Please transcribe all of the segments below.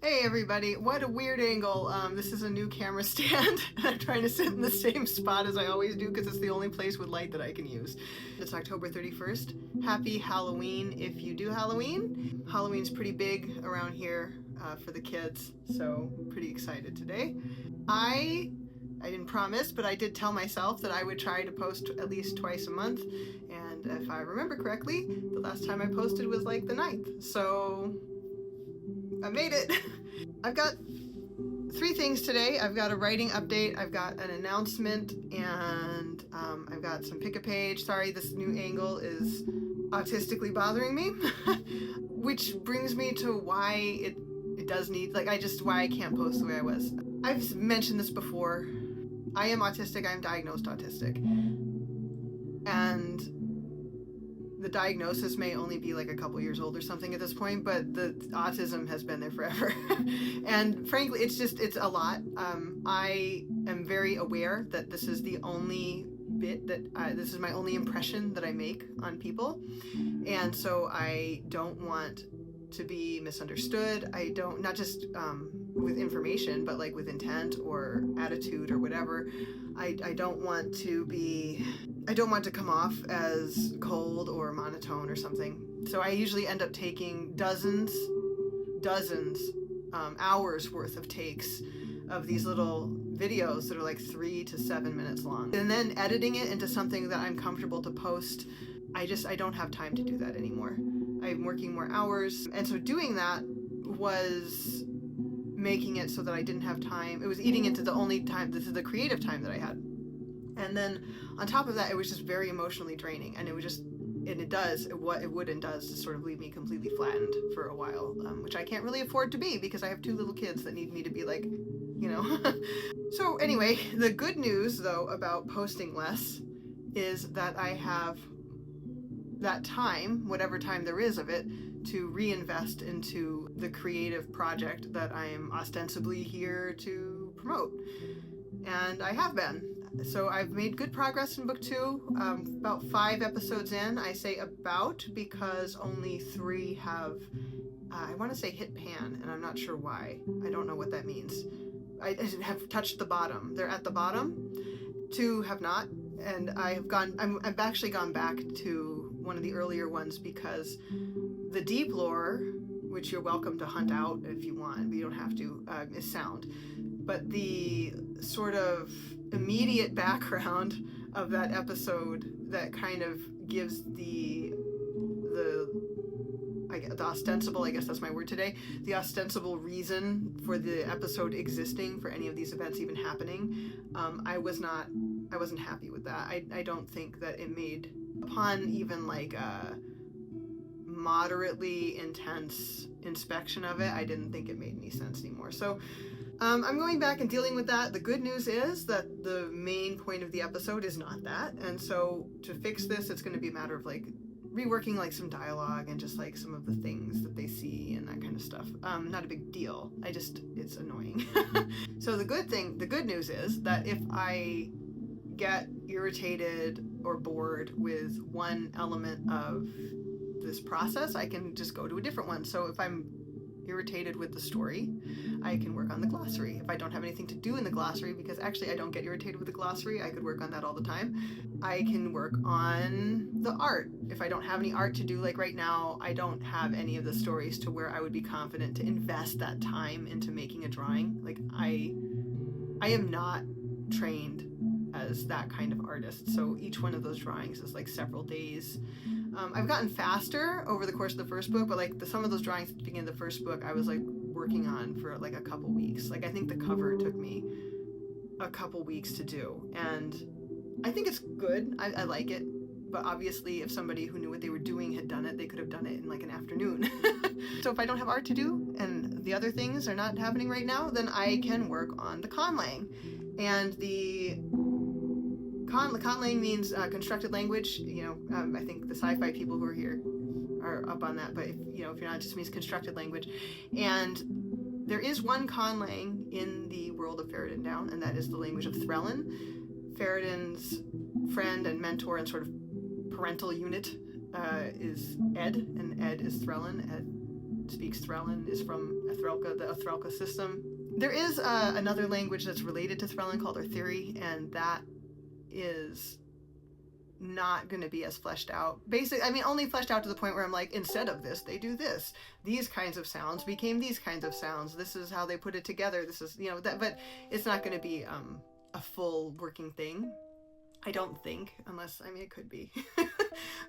Hey everybody, what a weird angle. This is a new camera stand and I'm trying to sit in the same spot as I always do because it's the only place with light that I can use. It's October 31st. Happy Halloween if you do Halloween. Halloween's pretty big around here for the kids, so pretty excited today. I didn't promise, but I did tell myself that I would try to post at least twice a month, and if I remember correctly, the last time I posted was like the 9th, so I made it. I've got 3 things today. I've got a writing update, I've got an announcement, and I've got some pick-a-page. Sorry, this new angle is autistically bothering me. Which brings me to why it does need, why I can't post the way I was. I've mentioned this before. I am autistic, I'm diagnosed autistic. And the diagnosis may only be like a couple years old or something at this point, but the autism has been there forever. And frankly, it's a lot. I am very aware that this is the only bit that this is my only impression that I make on people. And so I don't want to be misunderstood. I don't, not just with information, but like with intent or attitude or whatever. I don't want to come off as cold or monotone or something. So I usually end up taking dozens, hours worth of takes of these little videos that are like 3 to 7 minutes long. And then editing it into something that I'm comfortable to post. I don't have time to do that anymore. I'm working more hours. And so doing that was making it so that I didn't have time. It was eating into the only time, this is the creative time that I had. And then on top of that, it was just very emotionally draining. And it would just, and it does, what it would and does to sort of leave me completely flattened for a while, which I can't really afford to be because I have 2 little kids that need me to be like, you know. So anyway, the good news though about posting less is that I have that time, whatever time there is of it, to reinvest into the creative project that I am ostensibly here to promote. And I have been. So I've made good progress in book 2, about 5 episodes in. I say about because only 3 have, I want to say hit pan, and I'm not sure why. I don't know what that means. I have touched the bottom. They're at the bottom. 2 have not, and I've actually gone back to one of the earlier ones because the deep lore, which you're welcome to hunt out if you want, but you don't have to, is sound. But the sort of immediate background of that episode that kind of gives the ostensible, I guess that's my word today, the ostensible reason for the episode existing, for any of these events even happening, I wasn't happy with that. I don't think that it made, upon even like a moderately intense inspection of it, I didn't think it made any sense anymore. So I'm going back and dealing with that. The good news is that the main point of the episode is not that. And so to fix this, it's going to be a matter of like reworking like some dialogue and just like some of the things that they see and that kind of stuff. Not a big deal. It's annoying. So the good news is that if I get irritated or bored with one element of this process, I can just go to a different one. So if I'm irritated with the story, I can work on the glossary. If I don't have anything to do in the glossary, because actually I don't get irritated with the glossary, I could work on that all the time. I can work on the art. If I don't have any art to do, like right now, I don't have any of the stories to where I would be confident to invest that time into making a drawing. Like I am not trained as that kind of artist. So each one of those drawings is like several days. I've gotten faster over the course of the first book, but like some of those drawings at the beginning of the first book, I was like working on for like a couple weeks. Like I think the cover took me a couple weeks to do, and I think it's good. I like it, but obviously if somebody who knew what they were doing had done it, they could have done it in like an afternoon. So if I don't have art to do and the other things are not happening right now, then I can work on the conlang. And the conlang means constructed language. You know, I think the sci-fi people who are here are up on that, but if you're not, it just means constructed language. And there is one conlang in the world of Ferreton Down, and that is the language of Threllan. Ferreton's friend and mentor and sort of parental unit is Ed, and Ed is Threllan. speaks Threllan is from Athrelka, the Athrelka system. There is another language that's related to Threllan called Arthuri, and that is not going to be as fleshed out. Basically, I mean, only fleshed out to the point where I'm like, instead of this, they do this. These kinds of sounds became these kinds of sounds. This is how they put it together. This is, you know, that, but it's not going to be a full working thing. I don't think, unless, I mean, it could be.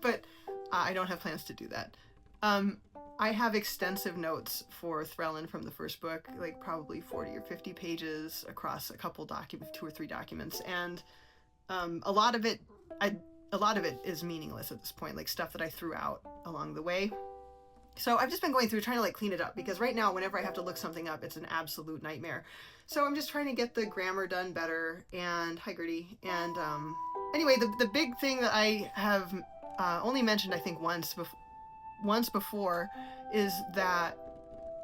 But I don't have plans to do that. I have extensive notes for Threllan from the first book, like probably 40 or 50 pages across a couple documents, 2 or 3 documents. And a lot of it is meaningless at this point, like stuff that I threw out along the way. So I've just been going through trying to like clean it up, because right now whenever I have to look something up, it's an absolute nightmare. So I'm just trying to get the grammar done better. And hi Gertie. And anyway, the big thing that I have only mentioned I think once before is that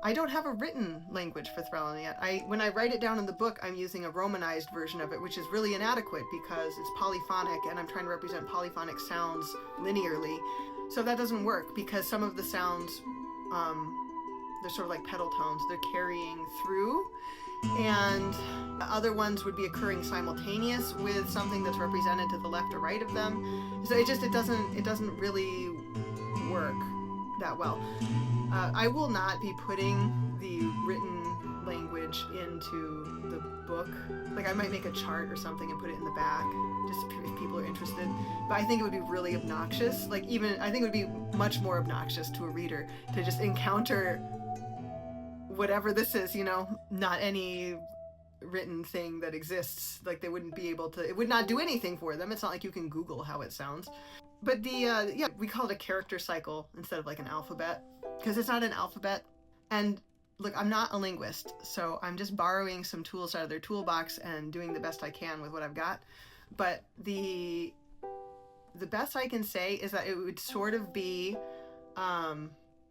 I don't have a written language for Threllan yet. When I write it down in the book, I'm using a romanized version of it, which is really inadequate because it's polyphonic and I'm trying to represent polyphonic sounds linearly. So that doesn't work because some of the sounds, they're sort of like pedal tones. They're carrying through, and other ones would be occurring simultaneous with something that's represented to the left or right of them. So it doesn't really work that well. I will not be putting the written language into the book. Like I might make a chart or something and put it in the back, just if people are interested. But I think it would be really obnoxious. Like I think it would be much more obnoxious to a reader to just encounter whatever this is, you know, not any written thing that exists. Like they wouldn't be able to, it would not do anything for them. It's not like you can Google how it sounds. But we call it a character cycle instead of like an alphabet, because it's not an alphabet. And look, I'm not a linguist, so I'm just borrowing some tools out of their toolbox and doing the best I can with what I've got. But the best I can say is that it would sort of be,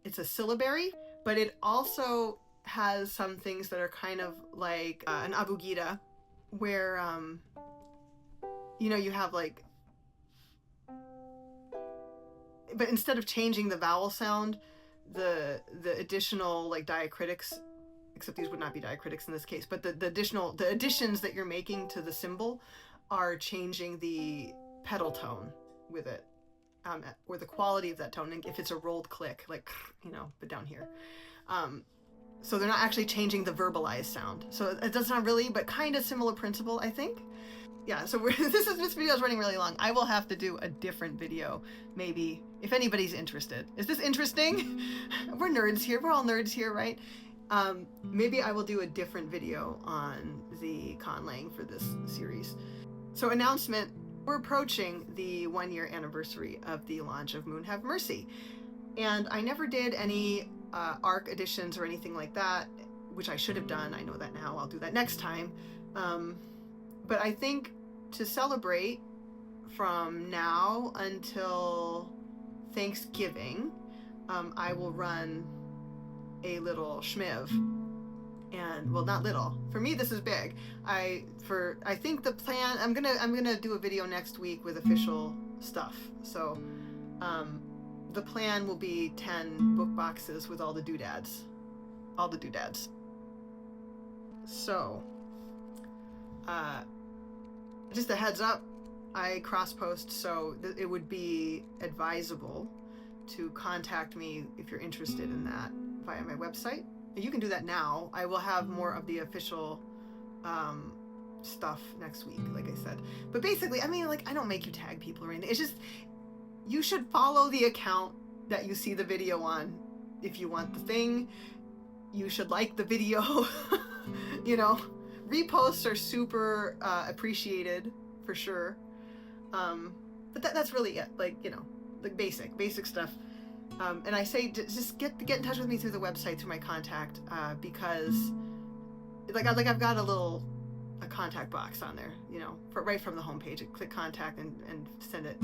it's a syllabary, but it also has some things that are kind of like an abugida, where, you know, you have like, but instead of changing the vowel sound, the additional like diacritics, except these would not be diacritics in this case, but the additions that you're making to the symbol are changing the pedal tone with it, or the quality of that tone. And if it's a rolled click, like, you know, but down here. So they're not actually changing the verbalized sound. So it does not really, but kind of similar principle, I think. Yeah, so this video is running really long. I will have to do a different video, maybe, if anybody's interested. Is this interesting? We're nerds here. We're all nerds here, right? Maybe I will do a different video on the conlang for this series. So announcement, we're approaching the 1-year anniversary of the launch of Moon Have Mercy. And I never did any ARC editions or anything like that, which I should have done. I know that now. I'll do that next time. But I think to celebrate from now until Thanksgiving, I will run a little Shmiv. And well, not little. For me, this is big. I think the plan, I'm gonna do a video next week with official stuff. So the plan will be 10 book boxes with all the doodads. All the doodads. So just a heads up, I cross post, so it would be advisable to contact me if you're interested in that via my website. You can do that now. I will have more of the official stuff next week, like I said. But basically, I mean, like, I don't make you tag people or anything. It's just, you should follow the account that you see the video on if you want the thing. You should like the video, you know. Reposts are super appreciated, for sure. But that's really it. Like, you know, like basic stuff. And I say just get in touch with me through the website, through my contact, because like I've got a contact box on there, you know, right from the homepage. Click contact and send it,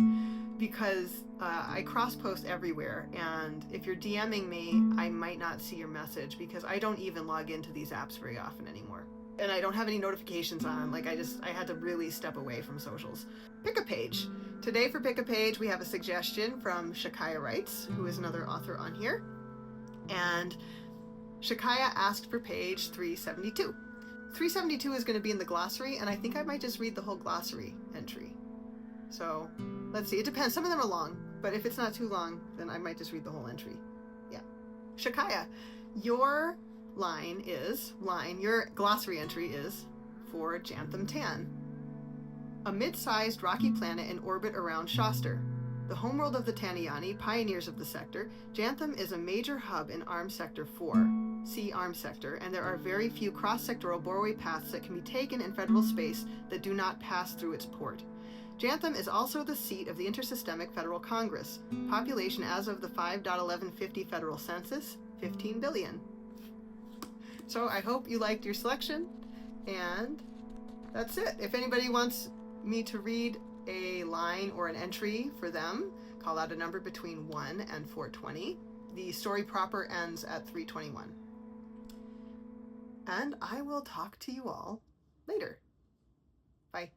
because I cross post everywhere, and if you're DMing me, I might not see your message because I don't even log into these apps very often anymore. And I don't have any notifications on. Like I had to really step away from socials. Pick a page. Today for Pick a Page, we have a suggestion from Shaciahwrites, who is another author on here. And Shaciah asked for page 372. 372 is going to be in the glossary, and I think I might just read the whole glossary entry. So let's see. It depends. Some of them are long, but if it's not too long, then I might just read the whole entry. Yeah. Shaciah, your your glossary entry is for Jantham Tan, a mid-sized rocky planet in orbit around Shastar. The homeworld of the Taniyani, pioneers of the sector, Jantham is a major hub in Arm Sector 4, see Arm Sector, and there are very few cross-sectoral boreway paths that can be taken in federal space that do not pass through its port. Jantham is also the seat of the Intersystemic Federal Congress. Population as of the 5.1150 federal census, 15 billion. So I hope you liked your selection, and that's it. If anybody wants me to read a line or an entry for them, call out a number between 1 and 420. The story proper ends at 321. And I will talk to you all later. Bye.